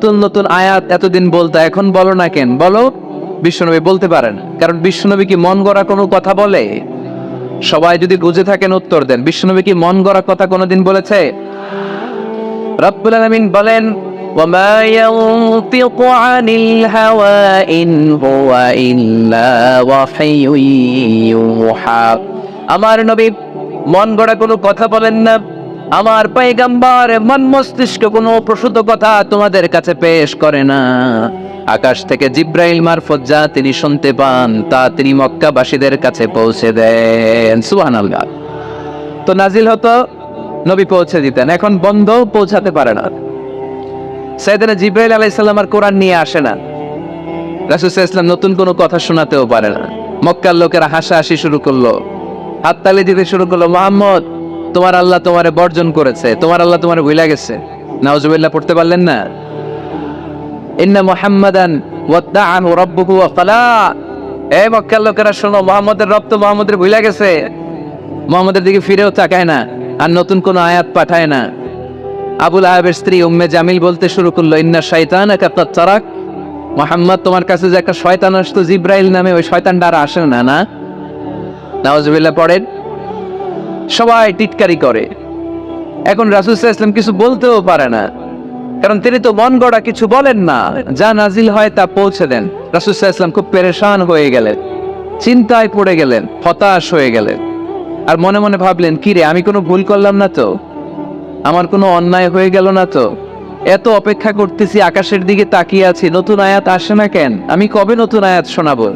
নতুন নতুন আয়াত এতদিন বলতে এখন বলো না কেন? বলো। বিশ্বনবী বলতে পারেন, কারণ বিশ্বনবী কি মন গড়া কোনো কথা বলে? সবাই যদি বুঝে থাকেন উত্তর দেন। বিশ্বনবী কি মন গড়া কথা কোনোদিন বলেছে? রব্বুল আলামিন বলেন, ওয়ামা ইয়ানতিকু আনিল হাওয়া ইন হুয়া ইল্লা ওয়াহিয়ুন ইউহা। আমার নবী মন গড়া কোনো কথা বলেন না। আমার পয়গম্বর মন মস্তিষ্ক কোনো প্রসূত কথা তোমাদের কাছে পেশ করে না। আকাশ থেকে জিব্রাইল মারফত যা তিনি শুনতে পান তা তিনি মক্কাবাসীদের কাছে পৌঁছে দেন। সুবহানাল্লাহ। তো নাজিল হতো, নবী পৌঁছে দিতেন। এখন বন্ধ, পৌঁছাতে পারে না। সাইয়েদনা জিব্রাইল আলাইহিস সালাম আর কোরআন নিয়ে আসে না। রাসূল সাল্লাল্লাহু আলাইহি ওয়াসাল্লাম নতুন কোনো কথা শোনাতেও পারে না। মক্কার লোকেরা হাসাহাসি শুরু করলো, হাততালি দিতে শুরু করলো। মুহাম্মদ, তোমার আল্লাহ তোমারে বর্জন করেছে, তোমার আল্লাহ তোমারে ভুলে গেছে। নাউজুবিল্লাহ পড়তে পারলেন না? ইন্না মুহাম্মাদান ওয়াদাআহু রাব্বুহু ওয়া ক্বালা। এই মক্কার লোকেরা শোনো, মুহাম্মদের রব তো মুহাম্মদের ভুলে গেছে, মুহাম্মদের দিকে ফিরেও তাকায় না, আর নতুন কোন আয়াত পাঠায় না। আবুল আহাবের স্ত্রী উম্মে জামিল বলতে শুরু করলো, ইন্না শাইতানাকা কাদ তারাক। মুহাম্মদ, তোমার কাছে যে একটা শয়তান আসতো জিব্রাইল নামে, ওই শয়তানটা আর আসে না। না, নাউজুবিল্লাহ পড়েন। সবাই টিটকারি করে। এখন রাসূল সাল্লাল্লাহু আলাইহি ওয়াসাল্লাম কিছু বলতেও পারে না, কারণ তিনি তো মন গড়া কিছু বলেন না। যা নাজিল হয় তা পৌঁছে দেন। রাসূল সাল্লাল্লাহু আলাইহি ওয়াসাল্লাম খুব পেরেশান হয়ে গেলেন, চিন্তায় পড়ে গেলেন, হতাশ হয়ে গেলেন। আর মনে মনে ভাবলেন, কি রে, আমি কোনো ভুল করলাম না তো? আমার কোনো অন্যায় হয়ে গেল না তো? এত অপেক্ষা করতেছি, আকাশের দিকে তাকিয়ে আছি, নতুন আয়াত আসে না কেন? আমি কবে নতুন আয়াত শোনাবো?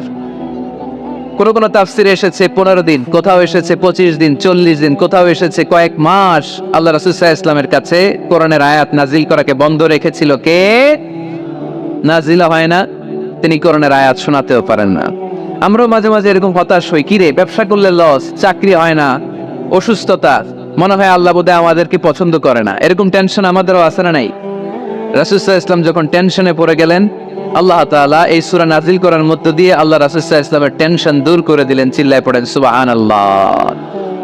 কোন কোন তাফসিরে এসেছে 15 দিন, কোথাও এসেছে 25 দিন, 40 দিন, কোথাও এসেছে কয়েক মাস আল্লাহ রাসূল সাল্লাল্লাহু আলাইহি ওয়াসাল্লামের কাছে কোরআনের আয়াত নাজিল করাকে বন্ধ রেখেছিল। কে? নাজিল হয় না, তিনি কোরআনের আয়াত শোনাতেও পারেন না। আমরাও মাঝে মাঝে এরকম হতাশ হই, কি রে, ব্যবসা করলে লস, চাকরি হয় না, অসুস্থতা, মনে হয় আল্লাহ বোধহয় আমাদেরকে পছন্দ করে না। এরকম টেনশন আমাদেরও আছে না নাই? রাসূল সাল্লাল্লাহু আলাইহি ওয়াসাল্লাম যখন টেনশনে পড়ে গেলেন, আল্লাহ তাআলা এই সূরা নাজিল করার মধ্য দিয়ে আল্লাহ রাসূল সাল্লাল্লাহু আলাইহি ওয়াসাল্লামের টেনশন দূর করে দিলেন। চিল্লায় পড়েন সুবহানাল্লাহ।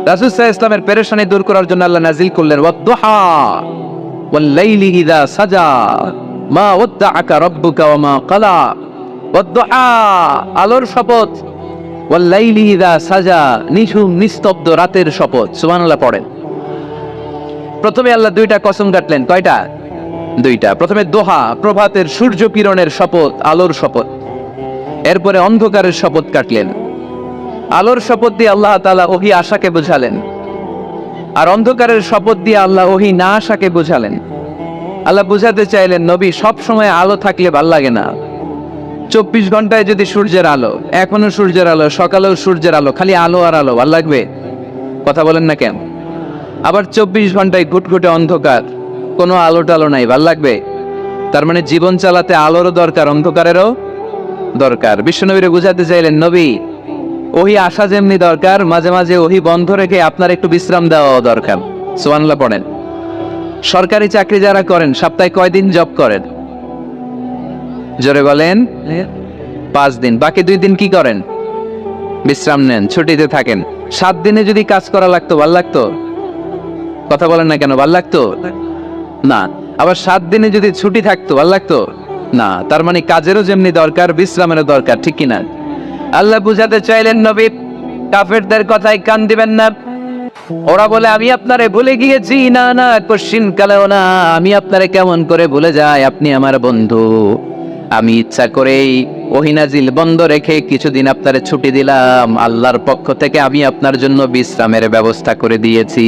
রাসূল সাল্লাল্লাহু আলাইহি ওয়াসাল্লামের পেরেশানি দূর করার জন্য আল্লাহ নাজিল করলেন, ওয়াদ-দুহা ওয়াল লাইলি ইযা সাজা মা ওয়াদ্দাআকা রাব্বুকা ওয়া মা ক্বালা। ওয়াদ-দুহা, আলোর শপথ, ওয়াল লাইলি ইযা সাজা, নিঝুম নিস্তব্ধ রাতের শপথ। সুবহানাল্লাহ পড়েন। প্রথমে আল্লাহ দুইটা কসম কাটলেন। কয়টা? দুইটা। প্রথমে দোহা, প্রভাতের সূর্য কিরণের শপথ, আলোর শপথ। এরপরে অন্ধকারের শপথ কাটলেন। আলোর শপথ দিয়ে আল্লাহ তাআলা ওহী আশাকে বোঝালেন, আর অন্ধকারের শপথ দিয়ে আল্লাহ ওহী না আশাকে বোঝালেন। আল্লাহ বুঝাতে চাইলেন, নবী, সব সময় আলো থাকলে ভাল লাগে না। 24 ঘন্টায় যদি সূর্যের আলো, এখনো সূর্যের আলো, সকালেও সূর্যের আলো, খালি আলো আর আলো, ভাল লাগবে? কথা বলেন না কেন? আবার 24 ঘন্টায় ঘুটঘুটে অন্ধকার, কোনো আলো টালো নাই, ভাল লাগবে? তার মানে জীবন চালাতে আলোরও দরকার, অন্ধকারেরও দরকার। বিশ্বনবীরে বুঝাতে চাইলেন, নবী, ওহী আসা যেমনি দরকার, মাঝে মাঝে ওহী বন্ধ রেখে আপনার একটু বিশ্রাম দেওয়া দরকার। সুবহানাল্লাহ পড়েন। সরকারি চাকরি যারা করেন, সপ্তাহে কয়দিন জব করেন? জোরে বলেন। 5 দিন। বাকি 2 দিন কি করেন? বিশ্রাম নেন, ছুটিতে থাকেন। 7 দিনে যদি কাজ করা লাগতো, ভাল লাগতো? কথা বলেন না কেন? ভাল লাগতো না। আবার 7 দিনে যদি ছুটি থাকতো, ভাল লাগতো না। তার মানে কাজেরও যেমনি দরকার, বিশ্রামেরও দরকার, ঠিক কিনা? আল্লাহ বুঝাতে চাইলেন, নবী, কাফেরদের কথায় কান দিবেন না। ওরা বলে, আমি আপনারে ভুলে গিয়েছি। না না, কোশ্চিন কালেও না। আমি আপনারে কেমন করে ভুলে যাই? আপনি আমার বন্ধু। আমি ইচ্ছা করেই ওহী নাজিল বন্ধ রেখে কিছুদিন আপনারে ছুটি দিলাম। আল্লাহর পক্ষ থেকে আমি আপনার জন্য বিশ্রামের ব্যবস্থা করে দিয়েছি।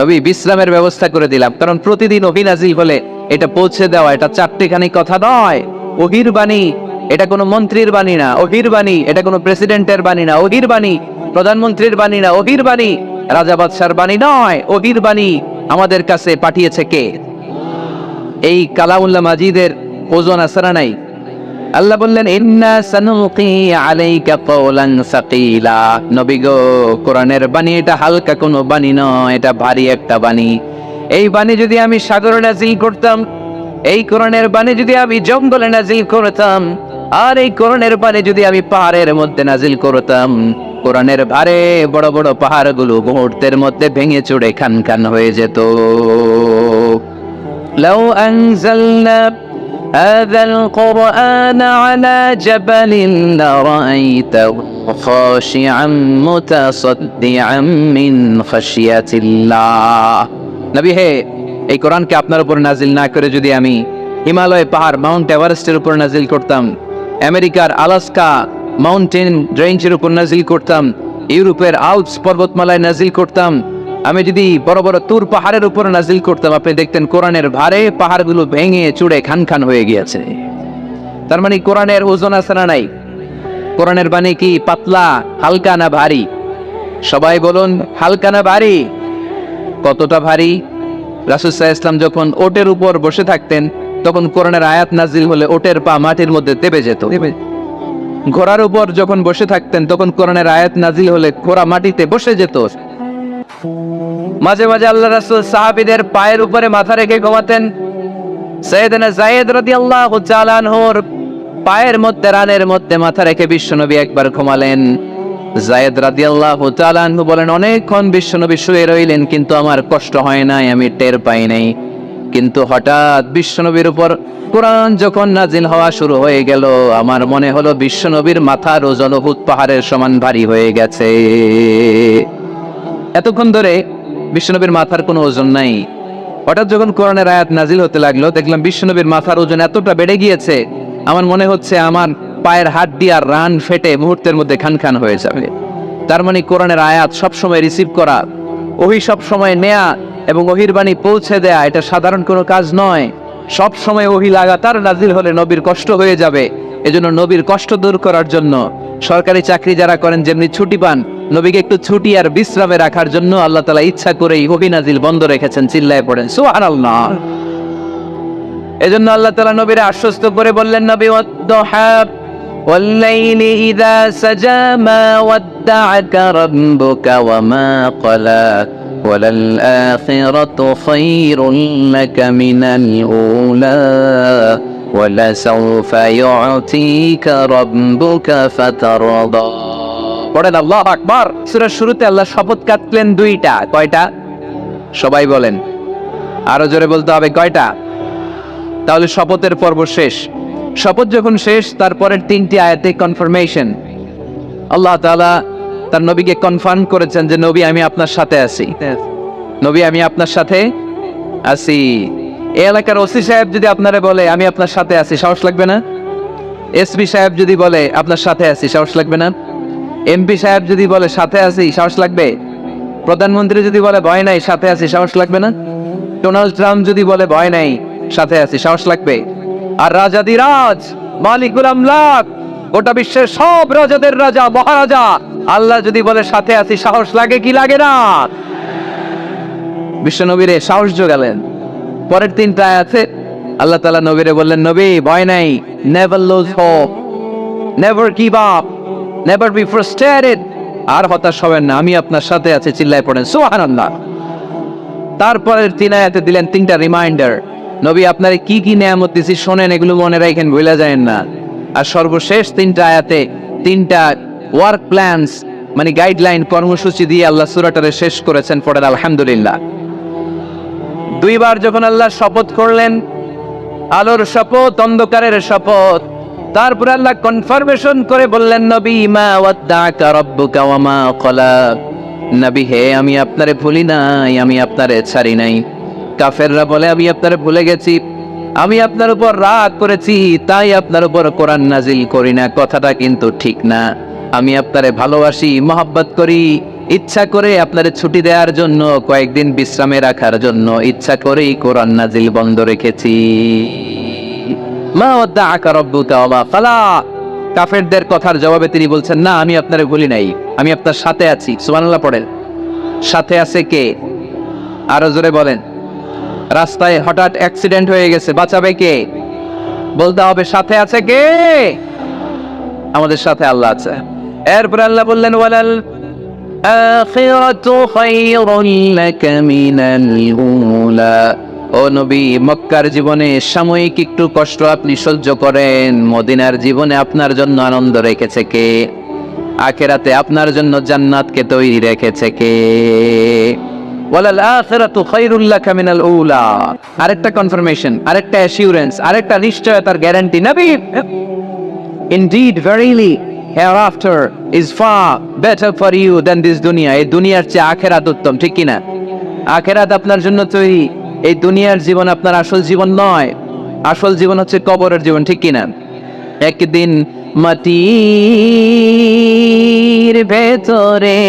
নবী, বিশ্রামের ব্যবস্থা করে দিলাম, কারণ প্রতিদিন ওহী নাজিল হলে এটা পৌঁছে দেওয়া, এটা চারটিখানি কথা নয়। ওহীর বাণী, এটা কোনো মন্ত্রীর বাণী না। ওহীর বাণী, এটা কোনো প্রেসিডেন্টের বাণী না। ওহীর বাণী প্রধানমন্ত্রীর বাণী না। ওহীর বাণী রাজা বাদশার বাণী নয়। ওহীর বাণী আমাদের কাছে পাঠিয়েছে কে? এই কালামুল্লাহ মাজিদের ওজন আছে না নাই? আল্লাহ বললেন, ইন্না সানুলকি আলাইকা কাওলান সাকিলা। নবী গো, কোরআনের বাণী এটা হালকা কোনো বাণী নয়, এটা ভারী একটা বাণী। এই বাণী যদি আমি সাগরে নাজিল করতাম, এই কোরআনের বাণী যদি আমি জঙ্গলে নাজিল করতাম, আর এই কোরআনের বাণী যদি আমি পাহাড়ের মধ্যে নাজিল করতাম, কোরআনের ভারে বড় বড় পাহাড়গুলো মুহূর্তের মধ্যে ভেঙে চুরে খান খান হয়ে যেত। লাউ আনজালনা هذا القرآن على جبل لرأيته خاشعا متصدعا من خشية الله নবী হে এই কোরআনকে আপনার উপর নাজিল না করে যদি আমি হিমালয় পাহাড় মাউন্ট এভারেস্টের উপর নাজিল করতাম, আমেরিকার আলাস্কা মাউন্টেন রেঞ্জের উপর নাজিল করতাম, ইউরোপের আল্পস পর্বতমালায় নাজিল করতাম, আমি যদি বড় বড় তুর পাহাড়ের উপর নাজিল করতাম, আপনি দেখতেন কোরআনের ভারে পাহাড়গুলো ভেঙে চুড়ে খান খান হয়ে গিয়েছে। তার মানে কোরআনের ওজন আছে না নাই? কোরআনের বাণী কি পাতলা, হালকা না ভারী? সবাই বলুন, হালকা না ভারী? কতটা ভারী? রাসূল সাল্লাল্লাহু আলাইহি ওয়াসাল্লাম যখন ওটের উপর বসে থাকতেন, তখন কোরআনের আয়াত নাজিল হলে ওটের পা মাটির মধ্যে দেবে যেত। ঘোড়ার উপর যখন বসে থাকতেন, তখন কোরআনের আয়াত নাজিল হলে ঘোড়া মাটিতে বসে যেত। মাঝে মাঝে আল্লাহ রাসূল সাহাবীদের পায়ের উপরে মাথা রেখে ঘুমাতেন। সাইয়েদনা যায়েদ রাদিয়াল্লাহু তাআলা আনহুর পায়ের মধ্যে, রানের মধ্যে মাথা রেখে বিশ্বনবী একবার ঘুমালেন। যায়েদ রাদিয়াল্লাহু তাআলা আনহু বলেন, অনেকক্ষণ বিশ্বনবী শুয়ে রইলেন, কিন্তু আমার কষ্ট হয় নাই, আমি টের পাই নাই। কিন্তু হঠাৎ বিশ্বনবীর উপর কোরআন যখন নাজিল হওয়া শুরু হয়ে গেল, আমার মনে হলো বিশ্বনবীর মাথার ওজন উহুদ পাহাড়ের সমান ভারী হয়ে গেছে। এতক্ষণ ধরে বিশ্বনবীর মাথার কোনো ওজন নাই। হঠাৎ যখন কোরআনের আয়াত নাজিল হতে লাগলো, দেখলাম বিশ্বনবীর মাথার ওজন এতটা বেড়ে গিয়েছে, আমার মনে হচ্ছে আমার পায়ের হাড্ডি আর রান ফেটে মুহূর্তের মধ্যে খান খান হয়ে যাবে। তার মানে কোরআনের আয়াত সবসময় রিসিভ করা, ওহী সবসময় নেয়া এবং ওহীর বাণী পৌঁছে দেয়া, এটা সাধারণ কোনো কাজ নয়। সব সময় ওহী লাগাতার নাজিল হলে নবীর কষ্ট হয়ে যাবে। এজন্য নবীর কষ্ট দূর করার জন্য সরকারি চাকরি যারা করেন যেমনি ছুটি পান, নবীকে একটু ছুটি আর বিশ্রামে রাখার জন্য আল্লাহ তাআলা ইচ্ছা করেই ওহী নাজিল বন্ধ রেখেছেন। চিল্লায়ে পড়েন সুবহানাল্লাহ। এজন্য আল্লাহ তাআলা নবীরে আশ্বস্ত করে বললেন, নবী ওয়াদ-দুহা ওয়াল-লাইলি ইযা সাজা মা ওয়াদ্দা'আকা রাব্বুকা ওয়া মা ক্বালা ওয়ালাল আখিরাতু খায়রুল লাকা মিনাল উলা ওয়ালাসাউফা ইউ'তিকা রাব্বুকা ফাতারদা। পড়েন আল্লাহু আকবার। সূরার শুরুতে আল্লাহ শপথ কাটলেন দুইটা। কয়টা? সবাই বলেন, আরো জোরে বলতে হবে, কয়টা? তাহলে শপথের পর্ব শেষ। শপথ যখন শেষ, তারপরের তিনটি আয়াতে কনফার্মেশন। আল্লাহ তাআলা তার নবীকে কনফার্ম করেছেন যে নবী আমি আপনার সাথে আছি, নবী আমি আপনার সাথে আছি। এই এলাকার ওসি সাহেব যদি আপনারে বলে আমি আপনার সাথে আছি, সাহস লাগবে না? এসপি সাহেব যদি বলে আপনার সাথে আছি, সাহস লাগবে না? এমপি সাহেব যদি বলে সাথে আছি, সাহস লাগবে? প্রধানমন্ত্রী যদি বলে ভয় নাই, সাথে আছি, সাহস লাগবে না? ডোনাল্ড ট্রাম্প যদি বলে ভয় নাই, সাথে আছি, সাহস লাগবে? আর রাজাদিরাজ মালিকুল আমলাক, গোটা বিশ্বের সব রাজাদের রাজা মহারাজা আল্লাহ যদি বলে সাথে আছি, সাহস লাগে কি লাগে না? বিশ্ব নবীরে সাহস জোগালেন। পরের তিনটা আয়াতে আল্লাহ তাআলা নবীরে বললেন, নবী ভয় নাই, never lose hope, never give up, never be frustrated, আর হতাশ হবেন না, আমি আপনার সাথে আছি। চিল্লায় পড়েন সুবহানাল্লাহ। তারপরের তিন আয়াতে দিলেন তিনটা রিমাইন্ডার, নবী আপনারে কি কি নিয়ামত দিছি শোনেন, এগুলো মনে রাখেন, ভুলে যায়েন না। আর সর্বশেষ তিনটা আয়াতে তিনটা ওয়ার্ক প্ল্যানস, মানে গাইডলাইন, কর্মসূচি দিয়ে আল্লাহ সূরাটারে শেষ করেছেন। পড়েন আলহামদুলিল্লাহ। দুইবার যখন আল্লাহ শপথ করলেন, আলোর শপথ, অন্ধকারের শপথ, তারপর আল্লাহ কনফার্মেশন করে বললেন, নবী মা ওয়াদ্দা'আকা রাব্বুকা ওয়া মা ক্বালা, নবী হে আমি আপনারে ভুলি নাই, আমি আপনারে ছাড়ি নাই। কাফেররা বলে আমি আপনারে ভুলে গেছি, আমি আপনার উপর রাগ করেছি, তাই আপনার উপর কোরআন নাজিল করি না। কথাটা কিন্তু ঠিক না। আমি আপনারে ভালোবাসি, মহব্বত করি, ইচ্ছা করে আপনারে ছুটি দেওয়ার জন্য, কয়েকদিন বিশ্রামে রাখার জন্য ইচ্ছা করেই কোরআন নাজিল বন্ধ রেখেছি। মা ওয়াদ্দা'আকা রাব্বুকা ওয়া মা ক্বালা। কাফেরদের কথার জবাবে তিনি বলছেন, না আমি আপনারে ভুলি নাই, আমি আপনার সাথে আছি। সুবহানাল্লাহ পড়েন। সাথে আছে কে? আরো জোরে বলেন। রাস্তায় হঠাৎ অ্যাক্সিডেন্ট হয়ে গেছে, বাঁচাবে কে? বলতে হবে সাথে আছে কে? আমাদের সাথে আল্লাহ আছে। এরপর আল্লাহ বললেন, ওয়ালাল আখিরাতু খায়রুল লাকা মিনাল উলা। ও নবী, মক্কার জীবনে সাময়িক একটু কষ্ট আপনি সহ্য করেন, মদিনার জীবনে আপনার জন্য আনন্দ রেখেছে কে? আখিরাতে আপনার জন্য জান্নাতকে তৈরি রেখেছে কে? ওয়ালাল আখিরাতু খায়রুল লাকা মিনাল উলা। আরেকটা কনফার্মেশন, আরেকটা অ্যাসিউরেন্স, আরেকটা নিশ্চয়তার গ্যারান্টি নবী, indeed verily hereafter is far better for you than this dunya। এই দুনিয়ার চেয়ে আখিরাত উত্তম, ঠিক কি না? আখিরাত আপনার জন্য তৈরি, এই দুনিয়ার জীবন আপনার আসল জীবন নয়। আসল জীবন হচ্ছে কবরের জীবন, ঠিক কি না? একদিন মাটির ভেতরে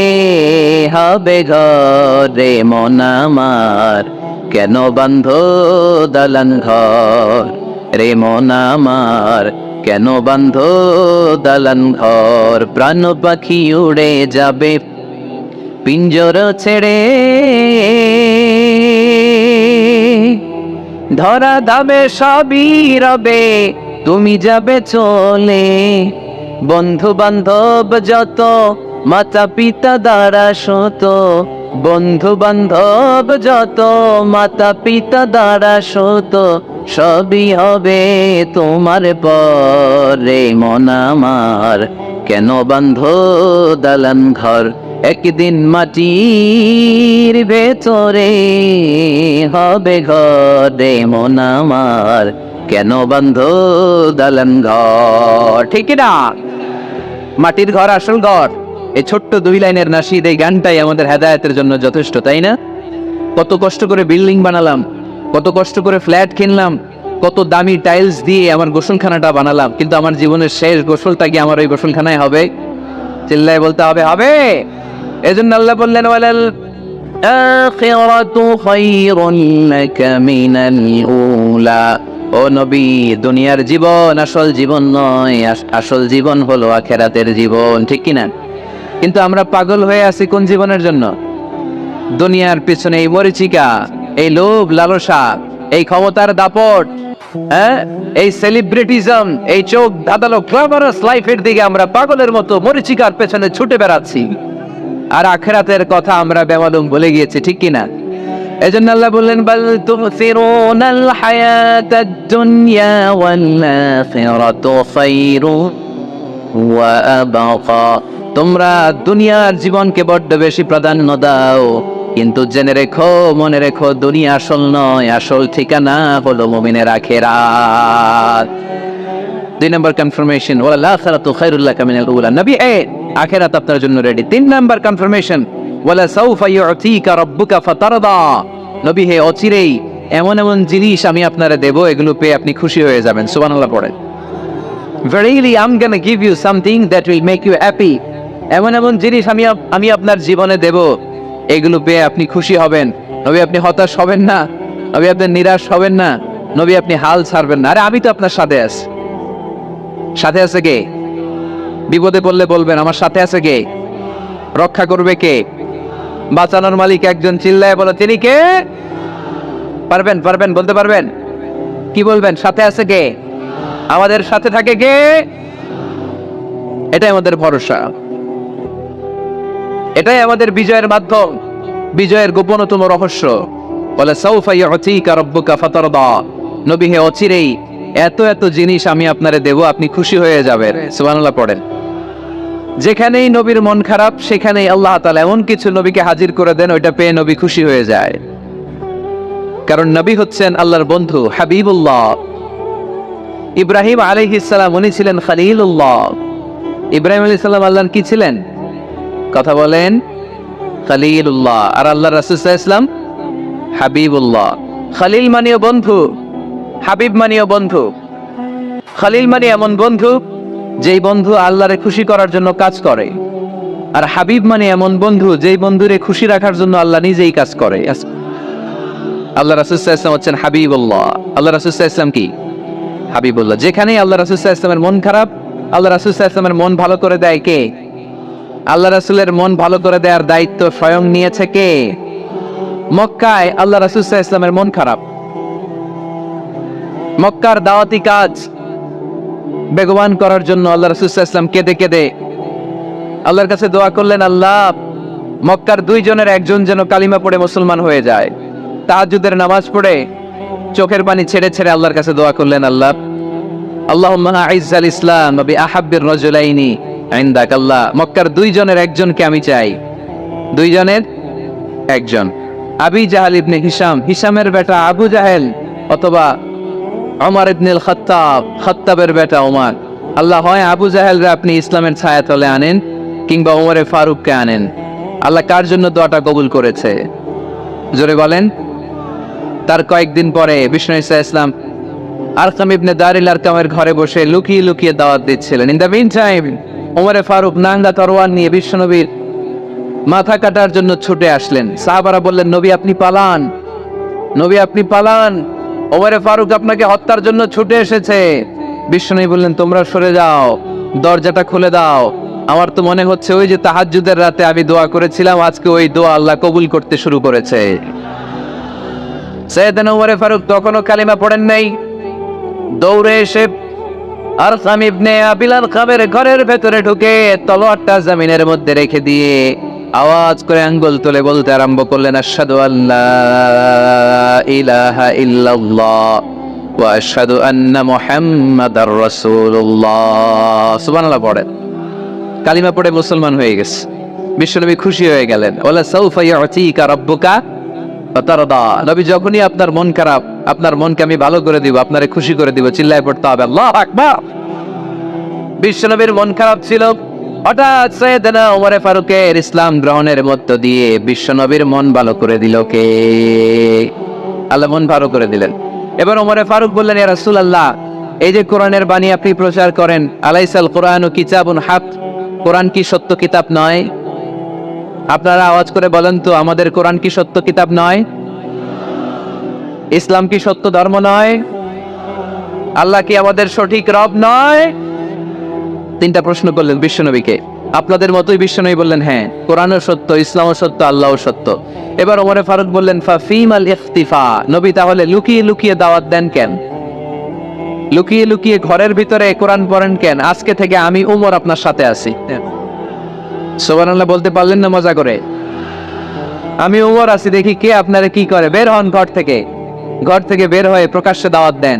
হবে ঘর রে মন আমার, কেন বান্ধ দালান ঘর রে মন আমার, কেন বান্ধ দালান ঘর। প্রাণ পাখি উড়ে যাবে পিঞ্জর ছেড়ে, ধরা দাবে সবই রবে তুমি যাবে চলে। বন্ধু বান্ধব যত মাতা পিতা দ্বারা শত, বন্ধু বান্ধব যত মাতা পিতা দ্বারা শত, সবই হবে তোমার পরে মন আমার, কেন বান্ধ দালান ঘর। একদিন মাটির ভেতরে হবে ঘর রে মন আমার, কেন বান্ধ দালান ঘর। ঠিক না? মাটির ঘর আসল ঘর। এই ছোট্ট 2 লাইনের নাশিদ, এই গানটাই আমাদের হেদায়েতের জন্য যথেষ্ট, তাই না? কত কষ্ট করে বিল্ডিং বানালাম, কত কষ্ট করে ফ্ল্যাট কিনলাম, কত দামি টাইলস দিয়ে আমার গোসলখানাটা বানালাম, কিন্তু আমার জীবনের শেষ গোসলটা কি আমার ওই গোসলখানায় হবে? চিল্লায় বলতে হবে, হবে। এজন্য আল্লাহ বললেন ওয়ালাল আখিরাতু খায়রুন লাকা মিনাল উলা। ও নবী, দুনিয়ার জীবন আসল জীবন নয়, আসল জীবন হলো আখিরাতের জীবন, ঠিক কি না? কিন্তু আমরা পাগল হয়ে আছি কোন জীবনের জন্য? দুনিয়ার পিছনে এই মরিচিকা, এই লোভ লালসা, এই ক্ষমতার দাপট, এই সেলিব্রিটিজম, এই চোখ ধাঁধালো গ্ল্যামারাস লাইফের দিকে আমরা পাগলের মতো মরিচিকার পেছনে ছুটে বেড়াচ্ছি, আর আখিরাতের কথা আমরা বেমালুম ভুলে গিয়েছি, ঠিক কি না? এজন্য আল্লাহ বললেন বাল তুসিরুনাল হায়াতাদ দুনিয়া ওয়াল আখিরাতু খায়রুন ওয়া আবকা। তোমরা দুনিয়ার জীবনকে বড্ড বেশি প্রাধান্য দাও, কিন্তু জেনে রেখো, মনে রেখো, দুনিয়া আসল নয়, আসল ঠিকানা হলো মুমিনের আখিরাত। 2 নম্বর কনফার্মেশন, ওয়াল আখিরাতু খায়রুল লাকা মিনাল উলা। নবী, আখিরাত আপনার জন্য রেডি। 3 নম্বর কনফার্মেশন, ওয়ালা সাউফা ইউতিকা রাব্বুকা ফাতারদা। নবী হে, অচিরেই এমন এমন জিনিস আমি আপনারে দেব, এগুলো পেয়ে আপনি খুশি হয়ে যাবেন। সুবহানাল্লাহ পড়েন। Verily I'm gonna give you something that will make you happy। এমন এমন জিনিস আমি আপনার জীবনে দেব, এগুলো পেয়ে আপনি খুশি হবেন। নবী, আপনি হতাশ হবেন না, নবী আপনি নিরাশ হবেন না, নবী আপনি হাল ছাড়বেন না। আরে আমি তো আপনার সাথে আছি। সাথে আছে কে? বিপদে পড়লে বলবেন আমার সাথে আছে কে? রক্ষা করবে কে? বাঁচানোর মালিক একজন। চিল্লায় বলো, তিনি কে? পারবেন পারবেন বলতে পারবেন? কি বলবেন? সাথে আছে কে? আমাদের সাথে থাকে কে? এটাই আমাদের ভরসা, এটাই আমাদের বিজয়ের মাধ্যম, বিজয়ের গোপনতম রহস্য। বলে সাউফা ইউতিকা রাব্বুকা ফাতারদা। নবী হে, অচিরেই এত এত জিনিস আমি আপনারে দেব, আপনি খুশি হয়ে যাবেন। সুবহানাল্লাহ পড়েন। যেখানেই নবীর মন খারাপ, সেখানেই আল্লাহ তাআলা এমন কিছু নবীকে হাজির করে দেন, ওইটা পেয়ে নবী খুশি হয়ে যায়। কারণ নবী হচ্ছেন আল্লাহর বন্ধু, হাবিবুল্লাহ। ইব্রাহিম আলাইহিস সালাম, উনি ছিলেন খলিলুল্লাহ। ইব্রাহিম আলাইহিস সালাম আল্লাহর কি ছিলেন? কথা বলেন, খলিলুল্লাহ। আর আল্লাহর রাসূল সাল্লাল্লাহু আলাইহি ওয়াসাল্লাম হাবিবুল্লাহ। খলিল মানেও বন্ধু, হাবিব মানেও বন্ধু। খলিল মানে এমন বন্ধু যেই বন্ধু আল্লাহরে খুশি করার জন্য কাজ করে, আর হাবিব মানে এমন বন্ধু যেই বন্ধুরে খুশি রাখার জন্য আল্লাহ নিজেই কাজ করে। আল্লাহ রাসূল সাল্লাল্লাহু আলাইহি ওয়াসাল্লাম হচ্ছেন হাবিবুল্লাহ। আল্লাহ রাসূল সাল্লাল্লাহু আলাইহি ওয়াসাল্লাম কি? হাবিবুল্লাহ। যেখানেই আল্লাহ রাসূল সাল্লাল্লাহু আলাইহি ওয়াসাল্লামের মন খারাপ, আল্লাহ রাসূল সাল্লাল্লাহু আলাইহি ওয়াসাল্লামের মন ভালো করে দেয় কে? আল্লাহ রাসূলের মন ভালো করে দেওয়ার দায়িত্ব স্বয়ং নিয়েছে কে? মক্কায় আল্লাহ রাসূল সাল্লাল্লাহু আলাইহি ওয়াসাল্লামের মন খারাপ। মক্কার দাওয়াতি কাজ বেগবান করার জন্য আল্লাহ রাসূল সাল্লাল্লাহু আলাইহি ওয়াসাল্লাম কেঁদে কেঁদে আল্লাহর কাছে দোয়া করলেন, আল্লাহ, মক্কার 2 জনের একজন যেন কালিমা পড়ে মুসলমান হয়ে যায়। তাহাজ্জুদের নামাজ পড়ে চোখের পানি ছেড়ে ছেড়ে আল্লাহর কাছে দোয়া করলেন, আল্লাহ, আল্লাহুম্মা আইজ্জাল ইসলাম বি আহাব্বির রাজুলাইনি ইনদাক। আল্লাহ, মক্কার 2 জনের একজনকে আমি চাই, 2 জনের একজন। আবি জাহাল ইবনে হিশাম, হিশামের বেটা আবু জাহেল, অথবা ওমর ইবনে খাত্তাব, খাত্তাবের বেটা ওমর। আল্লাহ হয় আবু জাহেলরা আপনি ইসলামের ছায়াতলে আনেন, কিংবা ওমরে ফারুককে আনেন। আল্লাহ কার জন্য দোয়াটা কবুল করেছে জোরে বলেন। তার কয়েকদিন পরে বিষ্ণু ঈসা ইসলাম আরকাম ইবনে দারিল আরকামের ঘরে বসে লুকিয়ে লুকিয়ে দাওয়াত দিচ্ছিলেন। ইন দ্য মিন টাইম ওমরে ফারুক নাঙ্গা তরোয়ার নিয়ে বিশ্বনবীর মাথা কাটার জন্য ছুটে আসলেন। সাহাবারা বললেন, নবী আপনি পালান, নবী আপনি পালান, ওমরে ফারুক আপনাকে হত্যার জন্য ছুটে এসেছে। বিশ্বনবী বললেন, তোমরা সরে যাও, দরজাটা খুলে দাও। আমার তো মনে হচ্ছে ওই যে তাহাজ্জুদের রাতে আমি দোয়া করেছিলাম, আজকে ওই দোয়া আল্লাহ কবুল করতে শুরু করেছে। সাইয়েদনা ওমরে ফারুক তখনও কালিমা পড়েন নাই। দৌড়ে এসে আরকাম ইবনে আবিল আরকামের ঘরের ভেতরে ঢুকে তলোয়ারটা জমিনের মধ্যে রেখে দিয়ে আওয়াজ করে আঙ্গুল তুলে বলতে আরম্ভ করলেন, আশহাদু আল্লা ইলাহা ইল্লাল্লাহ ওয়া আশহাদু আন্না মুহাম্মাদার রাসূলুল্লাহ। সুবহানাল্লাহ পড়েন। কালিমা পড়ে মুসলমান হয়ে গেছে। বিশ্বনবী খুশি হয়ে গেলেন। ওয়ালা সাউফা ইউতিকা রাব্বুকা ফাতারদা। নবী যখনই আপনার মন খারাপ, আপনার মনকে আমি ভালো করে দিব, আপনারে খুশি করে দিব, চিল্লায় পড়তে হবে আল্লাহু আকবার। বিশ্বনবীর মন খারাপ ছিল। হঠাৎ সাইয়েদনা ওমরে ফারুকের ইসলাম গ্রহণের মধ্য দিয়ে বিশ্বনবীর মন ভালো করে দিল কে? আল্লাহ মন ভালো করে দিলেন। এবার ওমরে ফারুক বললেন, ইয়া রাসূলুল্লাহ, এই যে কোরআনের বাণী আপনি প্রচার করেন, আলাইসাল কোরআনু কিতাবুন হক, কোরআন কি সত্য কিতাব নয়? আপনারা আওয়াজ করে বলেন তো, আমাদের কোরআন কি সত্য কিতাব নয়? ইসলাম কি সত্য ধর্ম নয়? আল্লাহ কি আমাদের সঠিক রব নয়? তিনটা প্রশ্ন করলেন বিশ্বনবীকে। আপনাদের মতোই বিশ্বনবী বললেন, হ্যাঁ, কোরআনও সত্য, ইসলামও সত্য, আল্লাহও সত্য। এবার ওমরে ফারুক বললেন, ফাফিমাল ইখতিফা, নবী তাহলে লুকিয়ে লুকিয়ে দাওয়াত দেন কেন? লুকিয়ে লুকিয়ে ঘরের ভিতরে কোরআন পড়েন কেন? আজকে থেকে আমি উমর আপনার সাথে আছি। সুবহানাল্লাহ বলতে পারলেন না মজা করে? আমি উমর আছি, দেখি কে আপনারা কি করে। বের হন ঘর থেকে। ঘর থেকে বের হয়ে প্রকাশ্যে দাওয়াত দেন।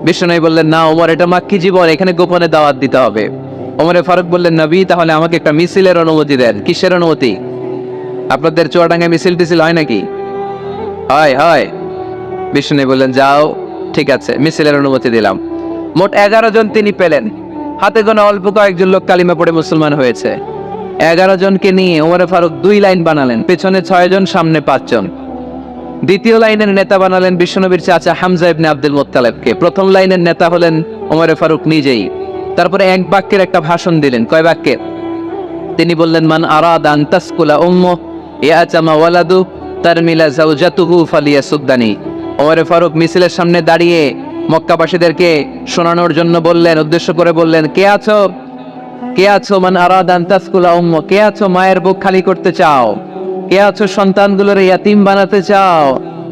বিশ্বনবী বললেন, না ওমর, এটা মাক্কি জীবন, এখানে গোপনে দাওয়াত দিতে হবে। ওমরে ফারুক বললেন, নবী তাহলে আমাকে একটা মিছিলের অনুমতি দেন। কিসের অনুমতি? আপনাদের চুয়াডাঙ্গায় মিছিল টিছিল হয় নাকি? হয় হয়। বিশ্বনবী বললেন, যাও, ঠিক আছে, মিছিলের অনুমতি দিলাম। মোট 11 জন তিনি পেলেন। হাতে গোনা অল্প কয়েকজন লোক কালিমা পড়ে মুসলমান হয়েছে। 11 জনকে নিয়ে ওমরে ফারুক 2 লাইন বানালেন, পেছনে 6 জন, সামনে 5 জন। দ্বিতীয় লাইনের নেতা বানালেন বিশ্বনবীর চাচা হামজা ইবনে আব্দুল মুত্তালিবকে। প্রথম লাইনের নেতা হলেন ওমরে ফারুক নিজেই। তারপরে এক বাক্যের একটা ভাষণ দিলেন। কয় বাক্যের? তিনি বললেন, মান আরাদা আন তাসকুলা উম্মু ইয়াতামা ওয়ালাদু তারমিলা যাওজাতুহু ফালিয়াসুদ্দানি। ওমরে ফারুক মিছিলের সামনে দাঁড়িয়ে মক্কাবাসীদেরকে শোনানোর জন্য বললেন, উদ্দেশ্য করে বললেন, কে আছো, কে আছো? মান আরাদা আন তাসকুলা উম্মু, কে আছো মায়ের বুক খালি করতে চাও? কে আছো সন্তানগুলোর ইয়াতিম বানাতে চাও?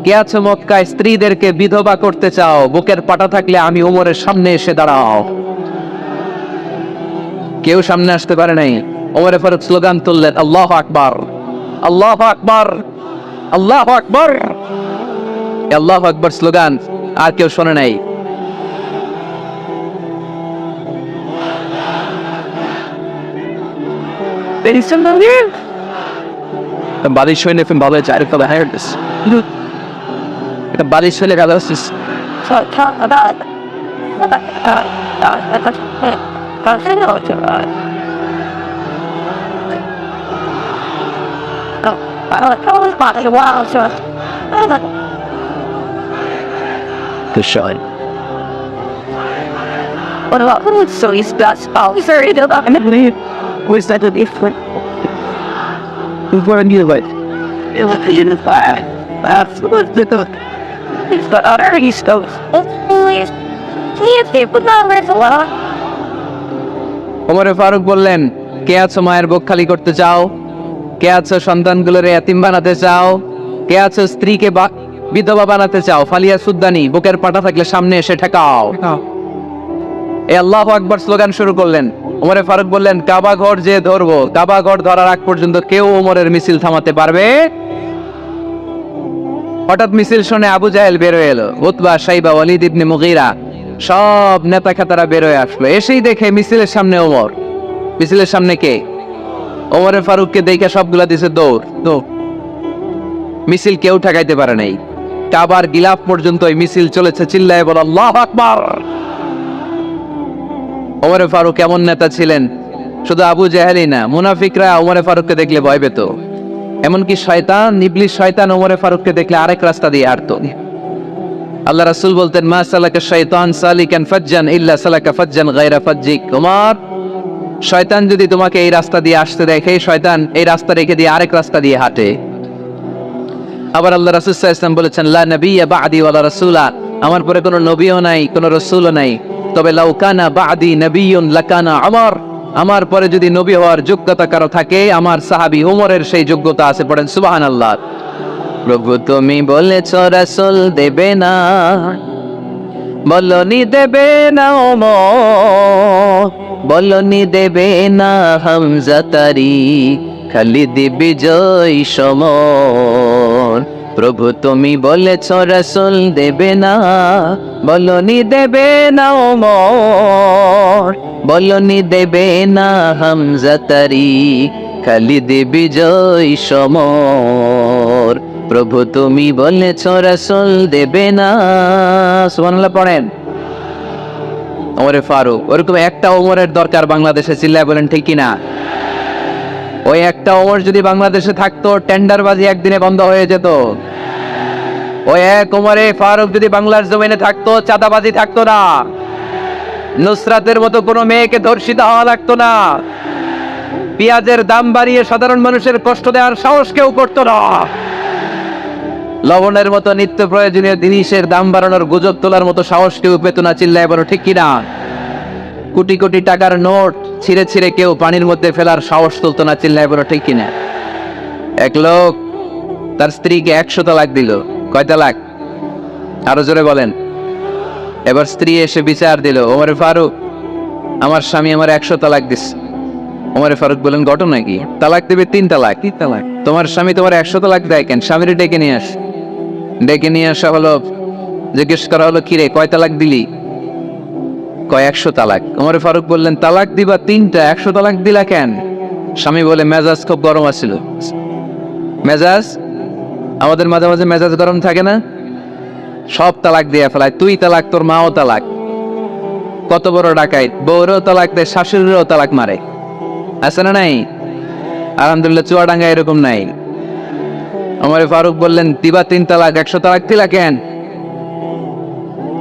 কে আছো মক্কায় স্ত্রীদেরকে বিধবা করতে চাও? বুকের পাটা থাকলে আমি ওমরের সামনে এসে দাঁড়াও। কেউ সামনে আসতে পারে নাই। ওমরে ফারুক স্লোগান তুললেন, আল্লাহু আকবার, আল্লাহু আকবার, আল্লাহু আকবার। আল্লাহু আকবার স্লোগান আর কেউ শোনে নাই। বালিশ হইলে ভালো চাই এটা বালিশ হইলে গেল। What about so he's got sorry, they're not gonna leave. Where's that different? Before I knew it was in the fire. That's what the good. It's got other he's goes. ওমরে ফারুক বললেন, কে আছো মায়ের বুক খালি করতে চাও? কে আছো সন্তানগুলোর ইয়াতিম বানাতে চাও? কে আছো স্ত্রীকে বিধবা বানাতে চাও? ফালিয়া সুদ্দানি, বুকের পাটা থাকলে সামনে এসে ঠেকাও। এই আল্লাহু আকবার স্লোগান শুরু করলেন। ওমরে ফারুক বললেন, কাবা ঘর যে ধরবো, কাবা ঘর ধরার আগ পর্যন্ত কেউ ওমরের মিছিল থামাতে পারবে? হঠাৎ মিছিল শুনে আবু জাহেল বের হয়ে এলো, উতবা, সাইবা, ওয়ালিদ ইবনে মুগীরা, সব নেতা খেতারা বের হয়ে আসলো। এসেই দেখে মিছিলের সামনে ওমর। মিছিলের সামনে কে? ওমরে ফারুককে দেখে সবগুলা দিছে দৌড়। মিছিল কেউ ঠেকাইতে পারে নাই। কাবার গিলাফ পর্যন্ত এই মিছিল চলেছে, চিল্লায় বল আল্লাহু আকবার। ওমরে ফারুক এমন নেতা ছিলেন, শুধু আবু জাহেলই না, মুনাফিকরা ওমরে ফারুককে দেখলে ভয় পেত। এমনকি শয়তান, ইবলিস শয়তান ওমরে ফারুককে দেখলে আরেক রাস্তা দিয়ে হাঁটতো। আল্লাহ রাসূল বলতেন, মা সালাকা শাইতান সালিকান ফাজ্জান ইল্লা সালাকা ফাজ্জান গায়রা ফাজ্জিক। ওমর, শয়তান যদি তোমাকে এই রাস্তা দিয়ে আসতে দেখে, শয়তান এই রাস্তা রেখে দিয়ে আরেক রাস্তা দিয়ে হাঁটে। আবার আল্লাহ রাসূল সাল্লাল্লাহু আলাইহি ওয়াসাল্লাম বলেছেন, লা নাবিয়্যা বা'দি ওয়ালা রাসূলা, আমার পরে কোনো নবীও নাই, কোনো রাসূলও নাই, তবে লাউ কানা বা'দি নাবিয়্যুন লাকানা ওমর, আমার পরে যদি নবী হওয়ার যোগ্যতা কারো থাকে, আমার সাহাবী ওমরের সেই যোগ্যতা আছে। পড়েন সুবহানাল্লাহ। প্রভু তুমি বলেছ রাসূল দেবে না, বলনি দেবে না ওমর, বলনি দেবে না হামজা তারিক, খালিদ বিজয় সমর। প্রভু তুমি বলেছ রাসূল দেবে না, বলনি দেবে না ওমর, বলনি দেবে না হামজা তারিক, খালিদ বিজয় সমর। প্রভু তুমি বলেছ রাসূল দেবে না। সুবহানাল্লাহ পড়েন। ওমরে ফারুক, ওরকম একটা ওমরের দরকার বাংলাদেশে, চিল্লায় বলেন ঠিক কিনা? ওই একটা ওমর যদি বাংলাদেশে থাকতো, টেন্ডারবাজি একদিনে বন্ধ হয়ে যেত। ওই এক ওমরে ফারুক যদি বাংলার জমিনে থাকতো, চাঁদাবাজি থাকতো না, নুসরাতের মতো কোনো মেয়েকে ধর্ষিত হওয়া লাগতো না, পেঁয়াজের দাম বাড়িয়ে সাধারণ মানুষের কষ্ট দেওয়ার সাহস কেউ করতো না, লবণের মতো নিত্য প্রয়োজনীয় জিনিসের দাম বাড়ানোর গুজব তোলার মতো সাহস কেউ পেত না। চিল্লায় বলো ঠিক কিনা? কোটি কোটি টাকার নোট ছিঁড়ে ছিঁড়ে কেউ পানির মধ্যে ফেলার সাহস তুলতো না। চিল্লায় বলো ঠিক কিনা? এক লোক তার স্ত্রীকে 100 তালাক দিল। কয় তালাক? আরো জোরে বলেন। এবার স্ত্রী এসে বিচার দিল, ওমরে ফারুক, আমার স্বামী আমার 100 তালাক দিচ্ছে। ওমরে ফারুক বলেন, ঘটনা কি? তালাক দেবে 3 তালাক। কি তালাক? তোমার স্বামী তোমার 100 তালাক দেয় কেন? স্বামীরে ডেকে নিয়ে আস। ডেকে নিয়ে আসা হলো, জিজ্ঞেস করা হলো, কিরে কয় তালাক দিলি? কয় 100 তালাক। ওমরে ফারুক বললেন, তালাক দিবা 3টা, 100 তালাক দিলা কেন? স্বামী বলে, মেজাজ খুব গরম আছিল। মেজাজ? আমাদের মাঝে মাঝে মেজাজ গরম থাকে না? সব তালাক দিয়ে ফেলায়। তুই তালাক, তোর মাও তালাক। কত বড় ডাকাইত, বউরেও তালাক দেয়, শাশুড়িরও তালাক মারে। আছে না নাই? আলহামদুলিল্লাহ চুয়াডাঙ্গা এরকম নাই। ওমরে ফারুক বললেন, দিবা 3 তালাক, 100 তালাক দিলা কেন?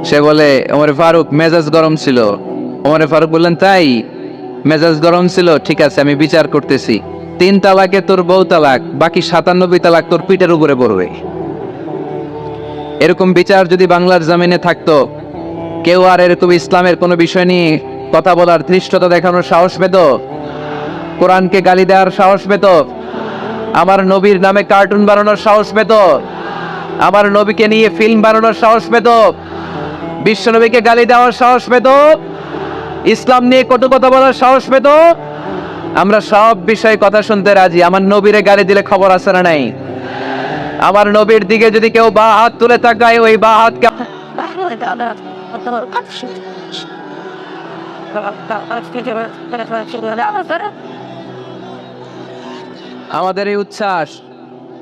সে বলে, ওমরে ফারুক মেজাজ গরম ছিল। ওমরে ফারুক বললেন, তাই? মেজাজ গরম ছিল, ঠিক আছে আমি বিচার করতেছি। 3 তালাকে তোর বউ তালাক, বাকি 97 তালাক তোর পিঠের উপরে পড়বে। এরকম বিচার যদি বাংলার জমিনে থাকতো, কেউ আর এরকম ইসলামের কোনো বিষয় নিয়ে কথা বলার, ধৃষ্টতা দেখানোর সাহস পেত? কোরআনকে গালি দেওয়ার সাহস পেত? আমার নবীর নামে কার্টুন বানানোর সাহস পেত? আমার নবীকে নিয়ে ফিল্ম বানানোর সাহস পেত? বিশ্ব নবীকে গালি দেওয়ার সাহস পেত? ইসলাম নিয়ে কটু কথা বলার সাহস পেত? আমরা সব বিষয়ে কথা শুনতে রাজি। আমার নবীরে গালি দিলে খবর আছে না নাই? আমার নবীর দিকে যদি কেউ বা হাত তুলে তাকায়, ওই বা হাতকে আমাদের এই উচ্ছ্বাস,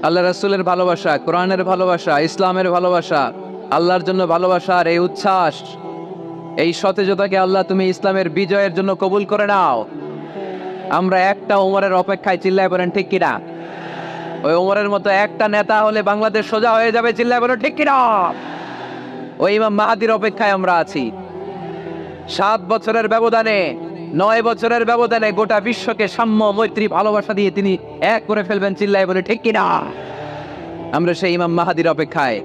আল্লাহ রাসূলের ভালোবাসা, কোরআনের ভালোবাসা, ইসলামের ভালোবাসা, আল্লাহর জন্য ভালোবাসার এই উচ্ছ্বাস, এই সতেজতাকে আল্লাহ তুমি ইসলামের বিজয়ের জন্য কবুল করে নাও। আমরা একটা ওমরের অপেক্ষায়, চিল্লায় বলেন ঠিক কিনা? ওই ওমরের মতো একটা নেতা হলে বাংলাদেশ সোজা হয়ে যাবে। চিল্লায় বলেন ঠিক কিনা? ওই ইমাম মাহাদির অপেক্ষায় আমরা আছি। 7 বছরের ব্যবধানে, 9 বছরের ব্যবধানে গোটা বিশ্বকে সাম্য, মৈত্রী, ভালোবাসা দিয়ে তিনি এক করে ফেলবেন। চিল্লায় বলে ঠিক কিনা? আমরা সেই ইমাম মাহাদির অপেক্ষায়।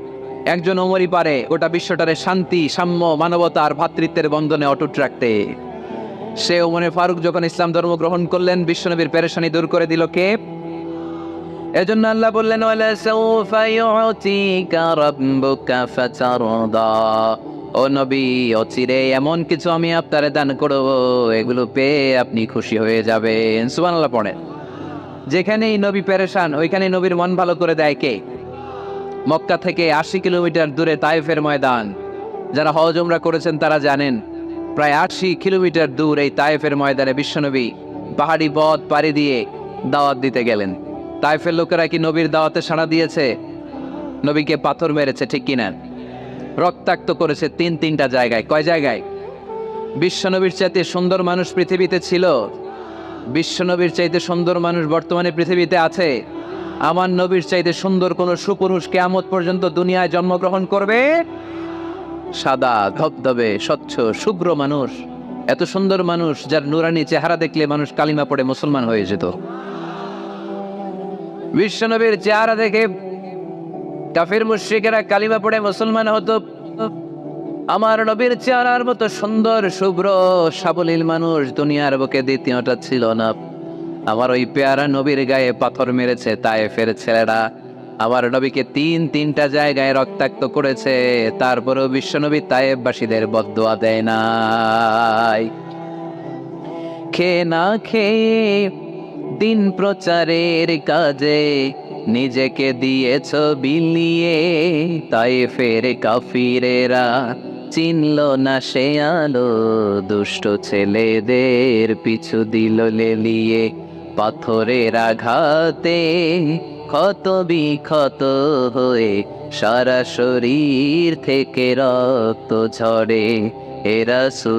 একজন ওমরই পারে গোটা বিশ্বটারে শান্তি, সাম্য, মানবতা আর ভ্রাতৃত্বের বন্ধনে অটুট রাখতে। সে ওমরে ফারুক যখন ইসলাম ধর্ম গ্রহণ করলেন, বিশ্বনবীর পেরেশানি দূর করে দিল কে? এজন্য আল্লাহ বললেন, ওয়ালা সাউফা ইউতিকা রাব্বুকা ফাতারদা, ও নবী, অচিরে এমন কিছু আমি আপনারে দান করব, এগুলো পেয়ে আপনি খুশি হয়ে যাবেন। সুবহানাল্লাহ পড়েন। যেখানেই নবী পেরেশান, ওইখানেই নবীর মন ভালো করে দেয় কে? মক্কা থেকে 80 কিলোমিটার দূরে তায়েফের ময়দান। যারা হজ উমরা করেছেন তারা জানেন, প্রায় 80 কিলোমিটার দূর এই তায়েফের ময়দানে বিশ্বনবী পাহাড়ি পথ পাড়ি দিয়ে দাওয়াত দিতে গেলেন। তায়েফের লোকেরা কি নবীর দাওয়াতে সাড়া দিয়েছে? নবীকে পাথর মেরেছে, ঠিক কিনা? রক্তাক্ত করেছে তিনটা জায়গায়। কয় জায়গায়? বিশ্বনবীর চাইতে সুন্দর মানুষ পৃথিবীতে ছিল? বিশ্বনবীর চাইতে সুন্দর মানুষ বর্তমানে পৃথিবীতে আছে? আমার নবীর চাইতে সুন্দর কোন সুপুরুষ কিয়ামত পর্যন্ত দুনিয়ায় জন্মগ্রহণ করবে? সাদা ধবধবে স্বচ্ছ শুভ্র মানুষ, এত সুন্দর মানুষ যার নুরানি চেহারা দেখলে মানুষ কালিমা পড়ে মুসলমান হয়ে যেত। বিশ্বনবীর চেহারা দেখে কাফির মুশরিকেরা কালিমা পড়ে মুসলমান হতো। আমার নবীর চেহারার মতো সুন্দর শুভ্র সাবলীল মানুষ দুনিয়ার বুকে দ্বিতীয়টা ছিল না। আমার ওই পেয়ারা নবীর গায়ে পাথর মেরেছে তায়েফের ছেলেরা। আমার নবীকে তিনটা জায়গায় রক্তাক্ত করেছে, তারপরেও বিশ্বনবী তায়েফবাসীদের বদদুয়া দেয় নাই। খেয়ে না খেয়ে দিন প্রচারের কাজে নিজেকে দিয়েছ বিলিয়ে, তায়েফের কাফিরেরা চিনল না সে আলো, দুষ্ট ছেলেদের পিছু দিল লেলিয়ে। পাথরের আঘাতে ক্ষত বিক্ষত হয়ে সারা শরীর থেকে রক্ত ঝরে। হে রাসূল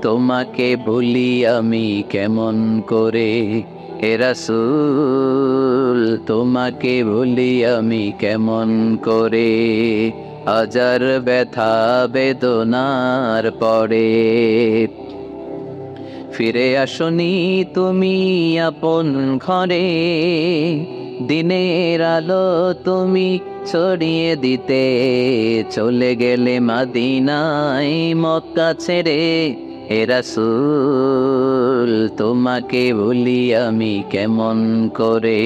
তোমাকে ভুলি আমি কেমন করে, হে রাসূল তোমাকে ভুলি আমি কেমন করে। হাজার ব্যথা বেদনার পরে ফিরে আসনি তুমি আপন ঘরে, দিনের আলো তুমি ছড়িয়ে দিতে চলে গেলে মদিনায় মক্কা ছেড়ে। হে রাসূল তোমাকে ভুলি আমি কেমন করে,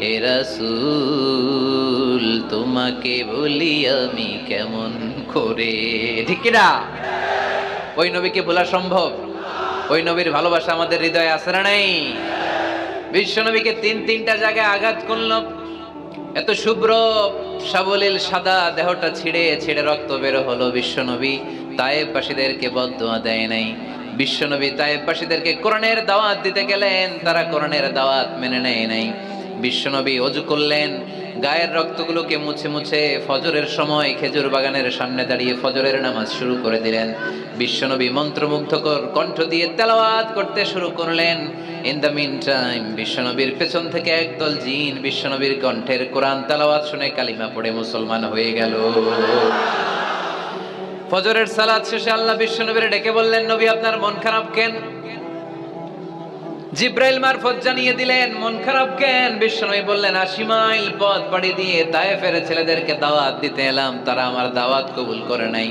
হে রাসূল তোমাকে ভুলি আমি কেমন করে। ঠিক কিনা? ওই নবীকে ভোলা সম্ভব? ওই নবীর ভালোবাসা আমাদের হৃদয়ে আছে না নাই? বিশ্ব নবীকে তিনটা জায়গায় আঘাত করলো। এত শুভ্র সাবলীল সাদা দেহটা ছিঁড়ে রক্ত বের হলো। বিশ্বনবী তায়েফবাসীদেরকে বদদুয়া দেয় নাই। বিশ্বনবী তায়েফবাসীদেরকে কোরআনের দাওয়াত দিতে গেলেন, তারা কোরআনের দাওয়াত মেনে নেয় নাই। বিশ্বনবী ওযু করলেন, গায়ের রক্তগুলোকে মুছে মুছে ফজরের সময় খেজুর বাগানের সামনে দাঁড়িয়ে ফজরের নামাজ শুরু করে দিলেন। বিশ্বনবী মন্ত্রমুগ্ধকর কণ্ঠ দিয়ে তেলাওয়াত করতে শুরু করলেন। ইন দ্য মিন টাইম বিশ্বনবীর পেছন থেকে একদল জিন বিশ্বনবীর কণ্ঠের কোরআন তেলাওয়াত শুনে কালিমা পড়ে মুসলমান হয়ে গেল। ফজরের সালাত শেষে আল্লাহ বিশ্বনবীর ডেকে বললেন, নবী আপনার মন খারাপ কেন? জিব্রাইল মারফত জানিয়ে দিলেন মন খারাপ কেন? বিশ্বনবী বললেন ৮০ মাইল পথ পাড়ি দিয়ে তায়েফের ছেলেদেরকে দাওয়াত দিতে এলাম, তারা আমার দাওয়াত কবুল করে নাই।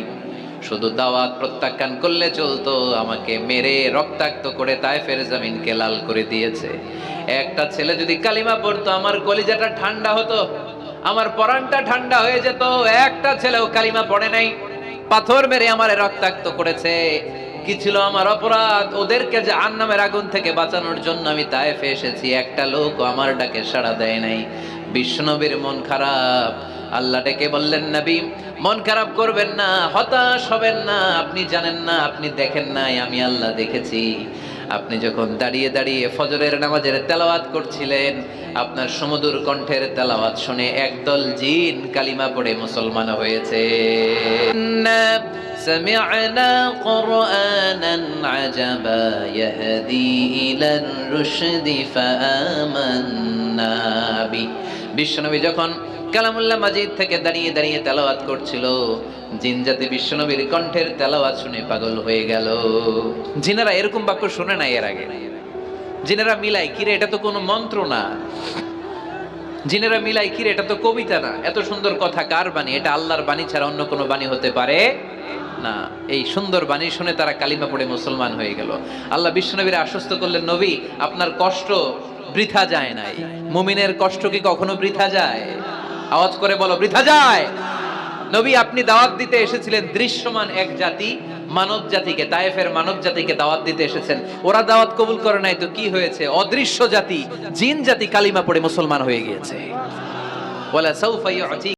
শুধু দাওয়াত প্রত্যাখ্যান করলে চলতো, আমাকে মেরে রক্তাক্ত করে তায়েফের জমিনকে লাল করে দিয়েছে। একটা ছেলে যদি কালিমা পড়তো আমার কলিজাটা ঠান্ডা হতো, আমার পরাণটা ঠান্ডা হয়ে যেত। একটা ছেলেও কালিমা পড়ে নাই, পাথর মেরে আমারে রক্তাক্ত করেছে। কি ছিল আমার অপরাধ? ওদেরকে জাহান্নামের আগুন থেকে বাঁচানোর জন্য আমি তায়েফে এসেছি, একটা লোক আমার ডাকে সাড়া দেয় নাই। বিশ্বনবীর মন খারাপ। আল্লাহ ডেকে বললেন, নবী মন খারাপ করবেন না, হতাশ হবেন না। আপনি জানেন না, আপনি দেখেন নাই, আমি আল্লাহ দেখেছি। আপনি যখন দাঁড়িয়ে দাঁড়িয়ে ফজরের নামাজের তেলাওয়াত করছিলেন, আপনার সুমধুর কণ্ঠের তেলাওয়াত শুনে একদল জিন কালিমা পড়ে মুসলমান হয়েছে। سمعنا قرآنا عجبا يهدي إلى الرشد فآمنا به। বিশ্বনবী যখন কালামুল্লাহ মাজিদ থেকে দাঁড়িয়ে দাঁড়িয়ে তেলাওয়াত করছিল, জিন জাতি বিশ্বনবীর কণ্ঠের তেলাওয়াত শুনে পাগল হয়ে গেল। জিনেরা এরকম বাক্য শুনে নাই এর আগে। জিনেরা মিলাই, কিরে এটা তো কোনো মন্ত্র না। জিনেরা মিলাই, কিরে এটা তো কবিতা না। এত সুন্দর কথা কার বাণী? এটা আল্লাহর বাণী ছাড়া অন্য কোনো বাণী হতে পারে না। এই সুন্দর বাণী শুনে তারা কালিমা পড়ে মুসলমান হয়ে গেল। আল্লাহ বিশ্বনবীর আশ্বস্ত করলেন, নবী আপনার কষ্ট বৃথা যায় নাই। মুমিনের কষ্ট কি কখনো বৃথা যায়? আওয়াজ করে বলো, বৃথা যায়? নবী আপনি দাওয়াত দিতে এসেছিলেন দৃশ্যমান এক জাতি, মানব জাতিকে, তায়েফের মানব জাতিকে দাওয়াত দিতে এসেছেন। ওরা দাওয়াত কবুল করে নাই তো কি হয়েছে? অদৃশ্য জাতি, জিন জাতি কালিমা পড়ে মুসলমান হয়ে গিয়েছে। ওয়ালা সাউফা ইউতি